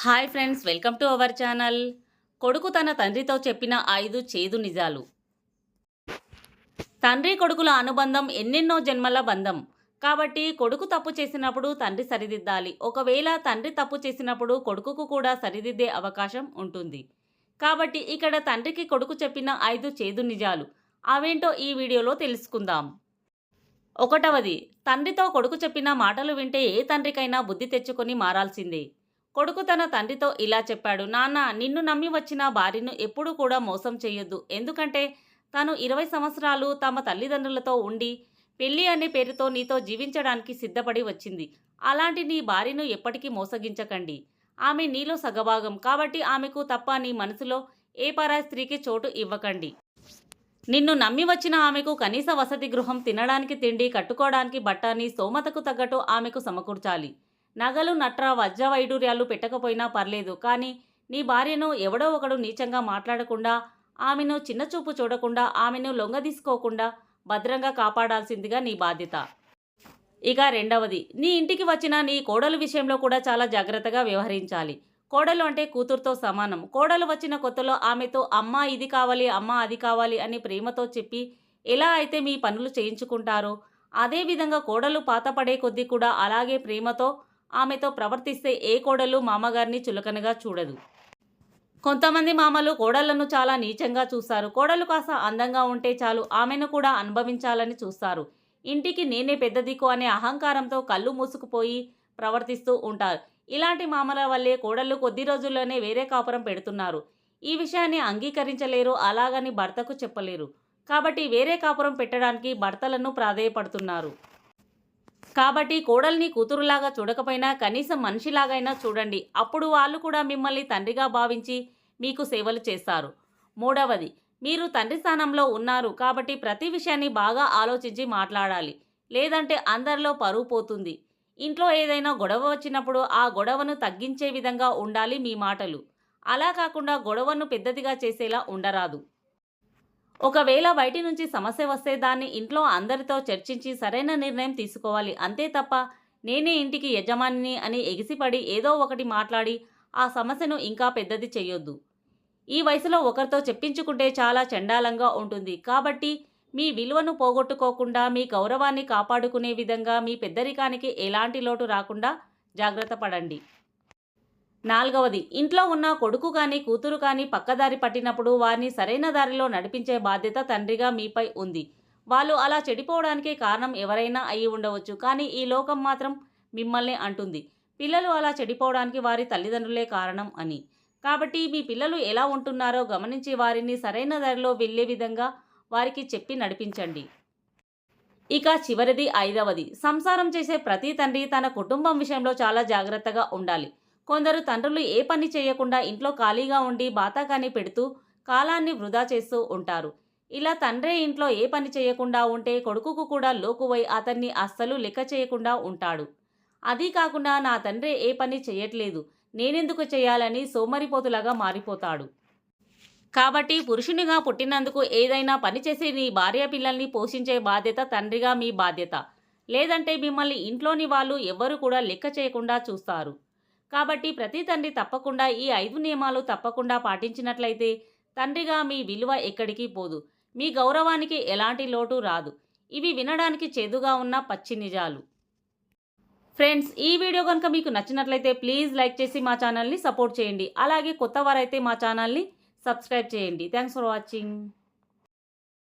Hi friends, welcome to our channel. కొడుకు తన తండ్రితో చెప్పిన 5 చేదు నిజాలు. తండ్రి కొడుకుల అనుబంధం ఎన్నెన్నో జన్మల బంధం. కాబట్టి కొడుకు తప్పు చేసినప్పుడు తండ్రి సరిదిద్దాలి. ఒకవేళ తండ్రి తప్పు చేసినప్పుడు కొడుకుకు కూడా సరిదిద్దే అవకాశం ఉంటుంది. కాబట్టి ఇక్కడ తండ్రికి కొడుకు చెప్పిన 5 చేదు నిజాలు. అవేంటో ఈ వీడియోలో తెలుసుకుందాం. ఒకటవది, తండ్రితో కొడుకు చెప్పిన మాటలు వింటే ఏ తండ్రికైనా బుద్ధి తెచ్చుకొని మారాల్సిందే. కొడుకు తన తండ్రితో ఇలా చెప్పాడు: నాన్న, నిన్ను నమ్మి వచ్చిన భార్యను ఎప్పుడూ కూడా మోసం చేయొద్దు. ఎందుకంటే తను 20 సంవత్సరాలు తమ తల్లిదండ్రులతో ఉండి పెళ్లి అనే పేరుతో నీతో జీవించడానికి సిద్ధపడి వచ్చింది. అలాంటి నీ భార్యను ఎప్పటికీ మోసగించకండి. ఆమె నీలో సగభాగం కాబట్టి ఆమెకు తప్ప నీ మనసులో ఏ పరాయి స్త్రీకి చోటు ఇవ్వకండి. నిన్ను నమ్మి వచ్చిన ఆమెకు కనీస వసతి గృహం, తినడానికి తిండి, కట్టుకోవడానికి బట్టని స్తోమతకు తగ్గట్టు ఆమెకు సమకూర్చాలి. నగలు, నట్ర, వజ్ర వైడూర్యాలు పెట్టకపోయినా పర్లేదు, కానీ నీ భార్యను ఎవడో ఒకడు నీచంగా మాట్లాడకుండా, ఆమెను చిన్నచూపు చూడకుండా, ఆమెను లొంగదీసుకోకుండా భద్రంగా కాపాడాల్సిందిగా నీ బాధ్యత. ఇక రెండవది, నీ ఇంటికి వచ్చిన నీ కోడలు విషయంలో కూడా చాలా జాగ్రత్తగా వ్యవహరించాలి. కోడలు అంటే కూతురుతో సమానం. కోడలు వచ్చిన కొత్తలో ఆమెతో అమ్మ ఇది కావాలి, అమ్మ అది కావాలి అని ప్రేమతో చెప్పి ఎలా అయితే మీ పనులు చేయించుకుంటారో, అదేవిధంగా కోడలు పాతపడే కొద్దీ కూడా అలాగే ప్రేమతో ఆమెతో ప్రవర్తిస్తే ఏ కోడలు మామగారిని చులకనగా చూడదు. కొంతమంది మామలు కోడళ్లను చాలా నీచంగా చూస్తారు. కోడలు కాస్త అందంగా ఉంటే చాలు, ఆమెను కూడా అనుభవించాలని చూస్తారు. ఇంటికి నేనే పెద్ద దిక్కు అనే అహంకారంతో కళ్ళు మూసుకుపోయి ప్రవర్తిస్తూ ఉంటారు. ఇలాంటి మామల వల్లే కోడళ్ళు కొద్ది రోజుల్లోనే వేరే కాపురం పెడుతున్నారు. ఈ విషయాన్ని అంగీకరించలేరు, అలాగని భర్తకు చెప్పలేరు. కాబట్టి వేరే కాపురం పెట్టడానికి భర్తలను ప్రాధేయపడుతున్నారు. కాబట్టి కోడల్ని కూతురులాగా చూడకపోయినా కనీసం మనిషిలాగైనా చూడండి. అప్పుడు వాళ్ళు కూడా మిమ్మల్ని తండ్రిగా భావించి మీకు సేవలు చేస్తారు. మూడవది, మీరు తండ్రి స్థానంలో ఉన్నారు కాబట్టి ప్రతి విషయాన్ని బాగా ఆలోచించి మాట్లాడాలి. లేదంటే అందరిలో పరువు పోతుంది. ఇంట్లో ఏదైనా గొడవ వచ్చినప్పుడు ఆ గొడవను తగ్గించే విధంగా ఉండాలి మీ మాటలు. అలా కాకుండా గొడవను పెద్దదిగా చేసేలా ఉండరాదు. ఒకవేళ బయటి నుంచి సమస్య వస్తే దాన్ని ఇంట్లో అందరితో చర్చించి సరైన నిర్ణయం తీసుకోవాలి. అంతే తప్ప నేనే ఇంటికి యజమానిని అని ఎగిసిపడి ఏదో ఒకటి మాట్లాడి ఆ సమస్యను ఇంకా పెద్దది చేయొద్దు. ఈ వయసులో ఒకరితో చెప్పించుకుంటే చాలా చండాలంగా ఉంటుంది. కాబట్టి మీ విలువను పోగొట్టుకోకుండా మీ గౌరవాన్ని కాపాడుకునే విధంగా మీ పెద్దరికానికి ఎలాంటి లోటు రాకుండా జాగ్రత్త పడండి. నాలుగవది, ఇంట్లో ఉన్న కొడుకు కానీ కూతురు కానీ పక్కదారి పట్టినప్పుడు వారిని సరైన దారిలో నడిపించే బాధ్యత తండ్రిగా మీపై ఉంది. వాళ్ళు అలా చెడిపోవడానికి కారణం ఎవరైనా అయి ఉండవచ్చు, కానీ ఈ లోకం మాత్రం మిమ్మల్ని అంటుంది పిల్లలు అలా చెడిపోవడానికి వారి తల్లిదండ్రులే కారణం అని. కాబట్టి మీ పిల్లలు ఎలా ఉంటున్నారో గమనించి వారిని సరైన దారిలో వెళ్ళే విధంగా వారికి చెప్పి నడిపించండి. ఇక చివరిది ఐదవది, సంసారం చేసే ప్రతి తండ్రి తన కుటుంబం విషయంలో చాలా జాగ్రత్తగా ఉండాలి. కొందరు తండ్రులు ఏ పని చేయకుండా ఇంట్లో ఖాళీగా ఉండి బాతాకాని పెడుతూ కాలాన్ని వృధా చేస్తూ ఉంటారు. ఇలా తండ్రే ఇంట్లో ఏ పని చేయకుండా ఉంటే కొడుకుకు కూడా లోకువై అతన్ని అస్సలు లెక్క చేయకుండా ఉంటాడు. అదీ కాకుండా నా తండ్రే ఏ పని చేయట్లేదు, నేనెందుకు చేయాలని సోమరిపోతులాగా మారిపోతాడు. కాబట్టి పురుషునిగా పుట్టినందుకు ఏదైనా పని చేసి నీ భార్య పిల్లల్ని పోషించే బాధ్యత తండ్రిగా మీ బాధ్యత. లేదంటే మిమ్మల్ని ఇంట్లోని వాళ్ళు ఎవ్వరూ కూడా లెక్క చేయకుండా చూస్తారు. కాబట్టి ప్రతి తండ్రి తప్పకుండా ఈ 5 నియమాలు తప్పకుండా పాటించినట్లయితే తండ్రిగా మీ విలువ ఎక్కడికి పోదు, మీ గౌరవానికి ఎలాంటి లోటు రాదు. ఇవి వినడానికి చేదుగా ఉన్న పచ్చి నిజాలు. ఫ్రెండ్స్, ఈ వీడియో కనుక మీకు నచ్చినట్లయితే ప్లీజ్ లైక్ చేసి మా ఛానల్ని సపోర్ట్ చేయండి. అలాగే కొత్త వారైతే మా ఛానల్ని సబ్స్క్రైబ్ చేయండి. Thanks for watching.